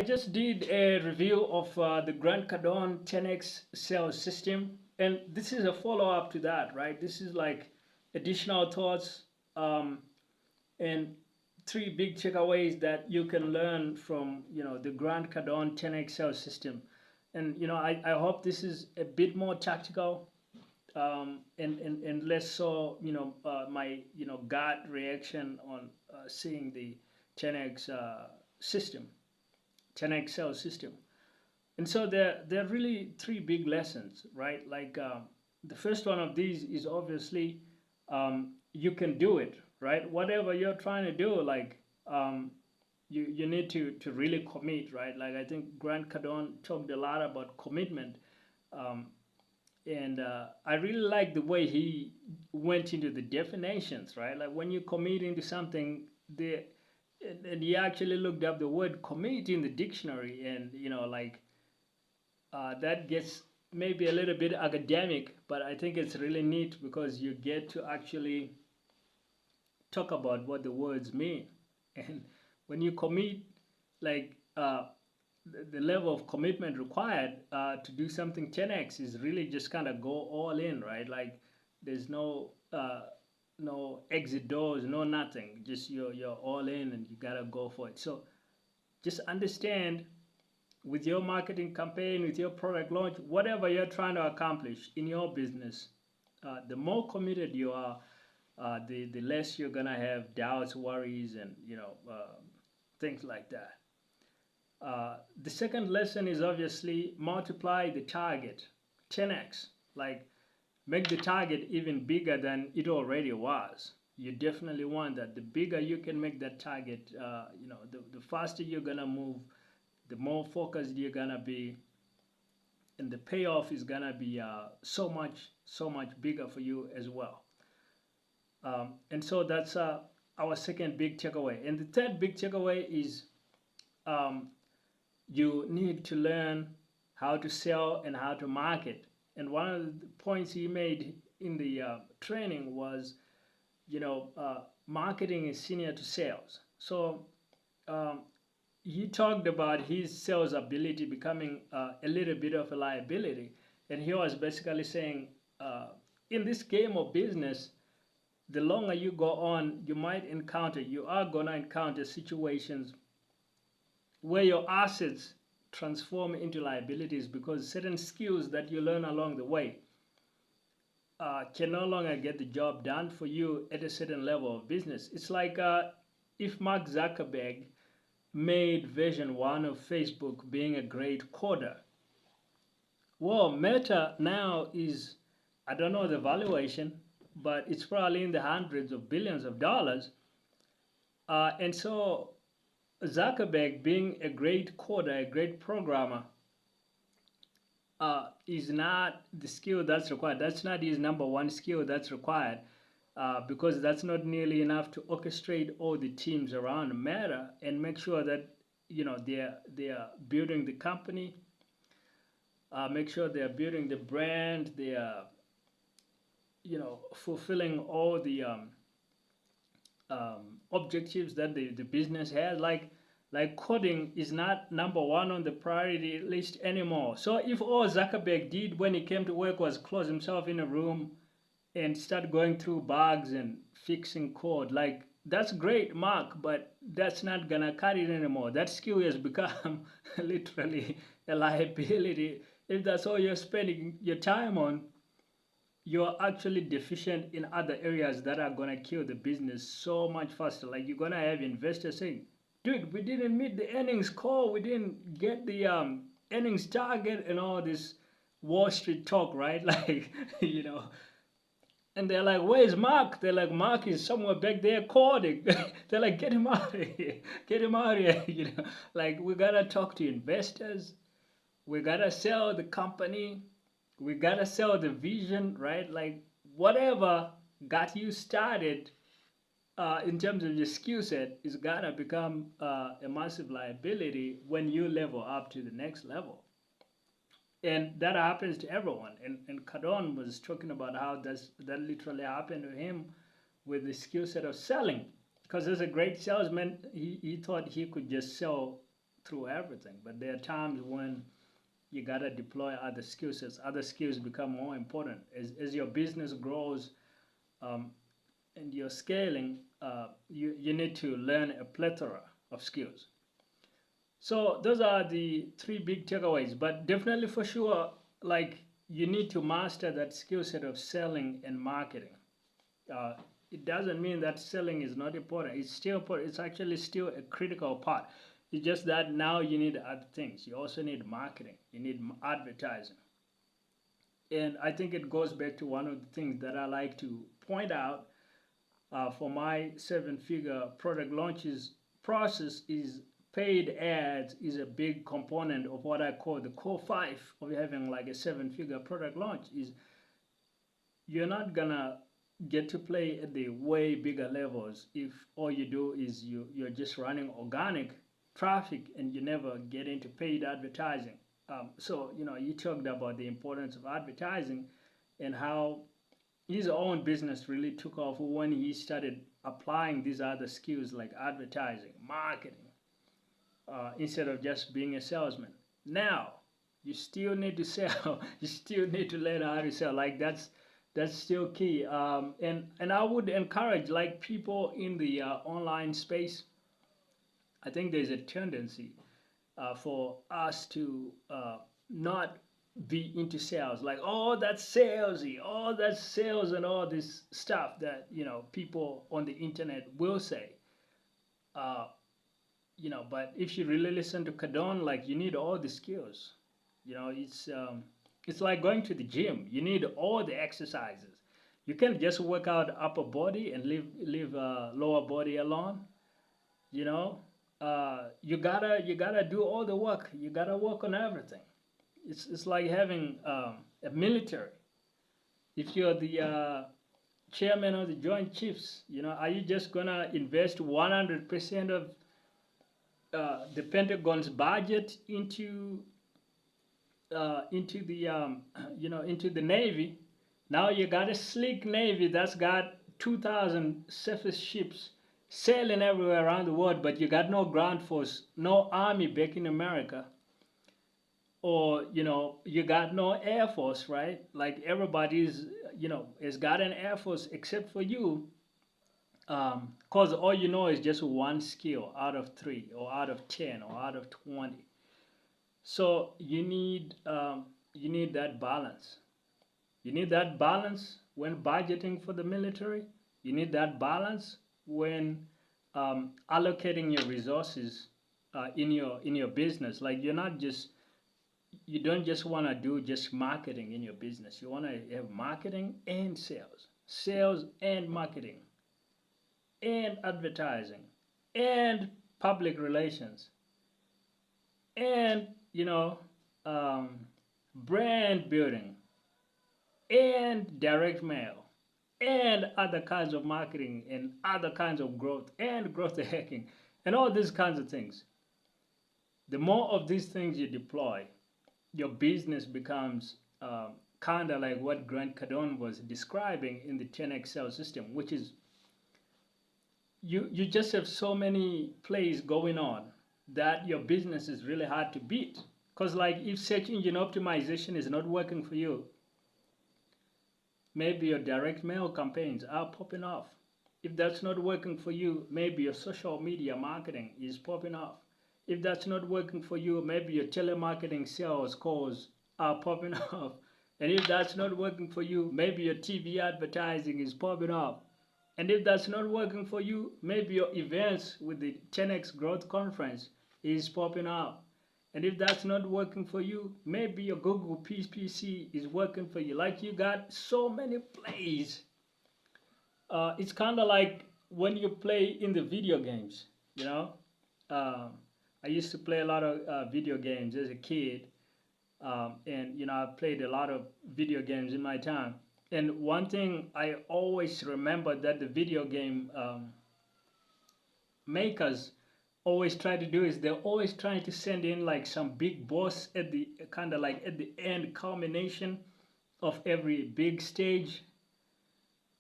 just did a review of the Grant Cardone 10x sales system, and this is a follow-up to that, right? This is like additional thoughts um, and three big takeaways that you can learn from the Grant Cardone 10x sales system. And I hope this is a bit more tactical and less so my gut reaction on seeing the 10x system, 10x sales system. And so there are really three big lessons, right? Like the first one of these is obviously you can do it, right? Whatever you're trying to do, like you need to really commit, right? Like I think Grant Cardone talked a lot about commitment. Um, and I really like the way he went into the definitions, right? Like when you commit into something, and he actually looked up the word commit in the dictionary, and like that gets maybe a little bit academic, but I think it's really neat because you get to actually talk about what the words mean. And when you commit, like the level of commitment required to do something 10x is really just kind of go all in, right? Like there's no exit doors, no nothing. Just you're all in and you gotta go for it. So just understand with your marketing campaign, with your product launch, whatever you're trying to accomplish in your business, the more committed you are, the less you're gonna have doubts, worries, and things like that. The second lesson is obviously multiply the target 10x. Like make the target even bigger than it already was. You definitely want that. The bigger you can make that target, the faster you're gonna move, the more focused you're gonna be, and the payoff is gonna be so much bigger for you as well. And so that's our second big takeaway. And the third big takeaway is you need to learn how to sell and how to market. And one of the points he made in the training was, marketing is senior to sales. So he talked about his sales ability becoming a little bit of a liability. And he was basically saying, in this game of business, the longer you go on, you are going to encounter situations where your assets transform into liabilities because certain skills that you learn along the way can no longer get the job done for you at a certain level of business. It's like if Mark Zuckerberg made version 1 of Facebook being a great coder. Well, Meta now is, I don't know the valuation, but it's probably in the hundreds of billions of dollars. And so Zuckerberg being a great coder, a great programmer, is not the skill that's required. That's not his number one skill that's required because that's not nearly enough to orchestrate all the teams around Meta and make sure that they are building the company, make sure they are building the brand, they are fulfilling all the objectives that the business has. Like coding is not number one on the priority list anymore. So if all Zuckerberg did when he came to work was close himself in a room and start going through bugs and fixing code, like that's great, Mark, but that's not gonna cut it anymore. That skill has become literally a liability. If that's all you're spending your time on, you're actually deficient in other areas that are gonna kill the business so much faster. Like you're gonna have investors saying, dude, we didn't meet the earnings call, we didn't get the earnings target, and all this Wall Street talk, right? Like, and they're like, where's Mark? They're like, Mark is somewhere back there coding. They're like, get him out of here, get him out of here. Like we gotta talk to investors, we gotta sell the company, we gotta sell the vision, right? Like whatever got you started in terms of your skill set is gonna become a massive liability when you level up to the next level. And that happens to everyone. And Cardone was talking about how that literally happened to him with the skill set of selling. Because as a great salesman, he thought he could just sell through everything, but there are times when you gotta deploy other skill sets. Other skills become more important as your business grows, um, and you're scaling. You need to learn a plethora of skills. So those are the three big takeaways. But definitely for sure, like you need to master that skill set of selling and marketing. Uh, it doesn't mean that selling is not important. It's still important. It's actually still a critical part. It's just that now you need other things. You also need marketing. You need advertising. And I think it goes back to one of the things that I like to point out for my seven-figure product launches process is paid ads is a big component of what I call the core five of having like a seven-figure product launch. Is you're not gonna get to play at the way bigger levels if all you do is you're just running organic traffic and you never get into paid advertising. So you talked about the importance of advertising and how his own business really took off when he started applying these other skills like advertising, marketing, instead of just being a salesman. Now, you still need to sell. You still need to learn how to sell. Like that's still key. And I would encourage like people in the online space. I think there's a tendency for us to not be into sales, like oh that's salesy, oh that's sales, and all this stuff that people on the internet will say. Uh, but if you really listen to Cardone, like you need all the skills. It's like going to the gym. You need all the exercises. You can't just work out upper body and leave lower body alone. You know, you gotta do all the work. You gotta work on everything. It's like having a military. If you're the chairman of the Joint Chiefs, are you just gonna invest 100% of the Pentagon's budget into the into the Navy? Now you got a sleek Navy that's got 2,000 surface ships sailing everywhere around the world, but you got no ground force, no army back in America, or you got no air force, right? Like everybody's has got an air force except for you, cause all you know is just one skill out of three, or out of 10, or out of 20. So you need that balance. You need that balance when budgeting for the military. You need that balance when allocating your resources in your business. Like you don't just want to do just marketing in your business. You want to have marketing and sales and marketing and advertising and public relations and brand building and direct mail and other kinds of marketing and other kinds of growth and growth hacking and all these kinds of things. The more of these things you deploy, your business becomes kind of like what Grant Cardone was describing in the 10x sales system, which is you just have so many plays going on that your business is really hard to beat. Because like if search engine optimization is not working for you, maybe your direct mail campaigns are popping off. If that's not working for you, maybe your social media marketing is popping off. If that's not working for you, maybe your telemarketing sales calls are popping off. And if that's not working for you, maybe your TV advertising is popping off. And if that's not working for you, maybe your events with the 10x Growth Conference is popping up. And if that's not working for you, maybe your Google PPC is working for you. Like you got so many plays. It's kind of like when you play in the video games, I used to play a lot of video games as a kid. And I played a lot of video games in my time. And one thing I always remember that the video game makers always try to do is they're always trying to send in like some big boss at the kind of like at the end culmination of every big stage,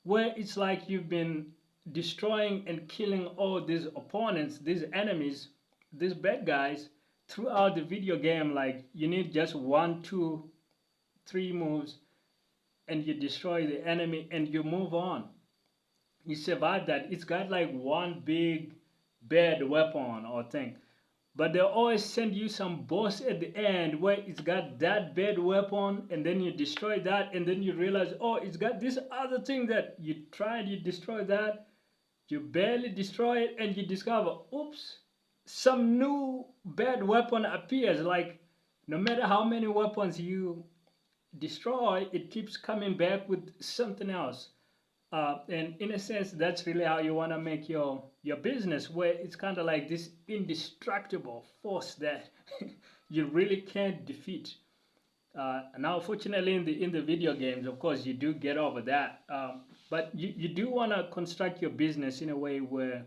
where it's like you've been destroying and killing all these opponents, these enemies, these bad guys, throughout the video game, like you need just 1, 2, 3 moves, and you destroy the enemy and you move on. You survive that. It's got like one big bad weapon or thing, but they always send you some boss at the end where it's got that bad weapon, and then you destroy that, and then you realize, oh, it's got this other thing that you tried, you destroy that, you barely destroy it, and you discover, oops, some new bad weapon appears. Like, no matter how many weapons you destroy, it keeps coming back with something else. And in a sense, that's really how you want to make your business, where it's kind of like this indestructible force that you really can't defeat. Now, fortunately, in the video games, of course, you do get over that. But you do want to construct your business in a way where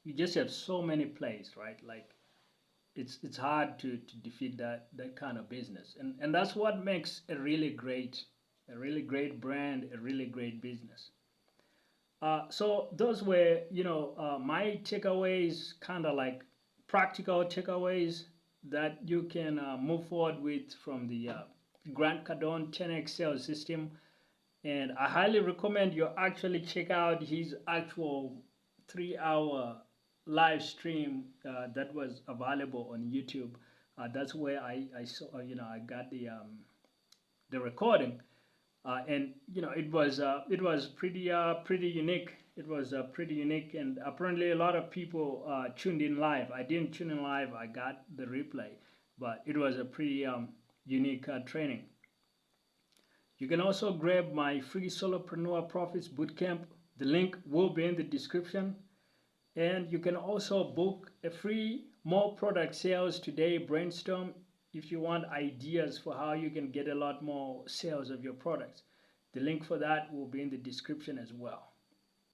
you just have so many plays, right? Like it's hard to defeat that kind of business, and that's what makes a really great brand, a really great business. So those were, my takeaways, kind of like practical takeaways that you can move forward with from the Grant Cardone 10x sales system. And I highly recommend you actually check out his actual 3-hour live stream that was available on YouTube. That's where I saw, I got the recording. And it was pretty unique. It was pretty unique, and apparently a lot of people tuned in live. I didn't tune in live. I got the replay, but it was a pretty unique training. You can also grab my free Solopreneur Profits Bootcamp. The link will be in the description, and you can also book a free More Product Sales Today brainstorm if you want ideas for how you can get a lot more sales of your products. The link for that will be in the description as well.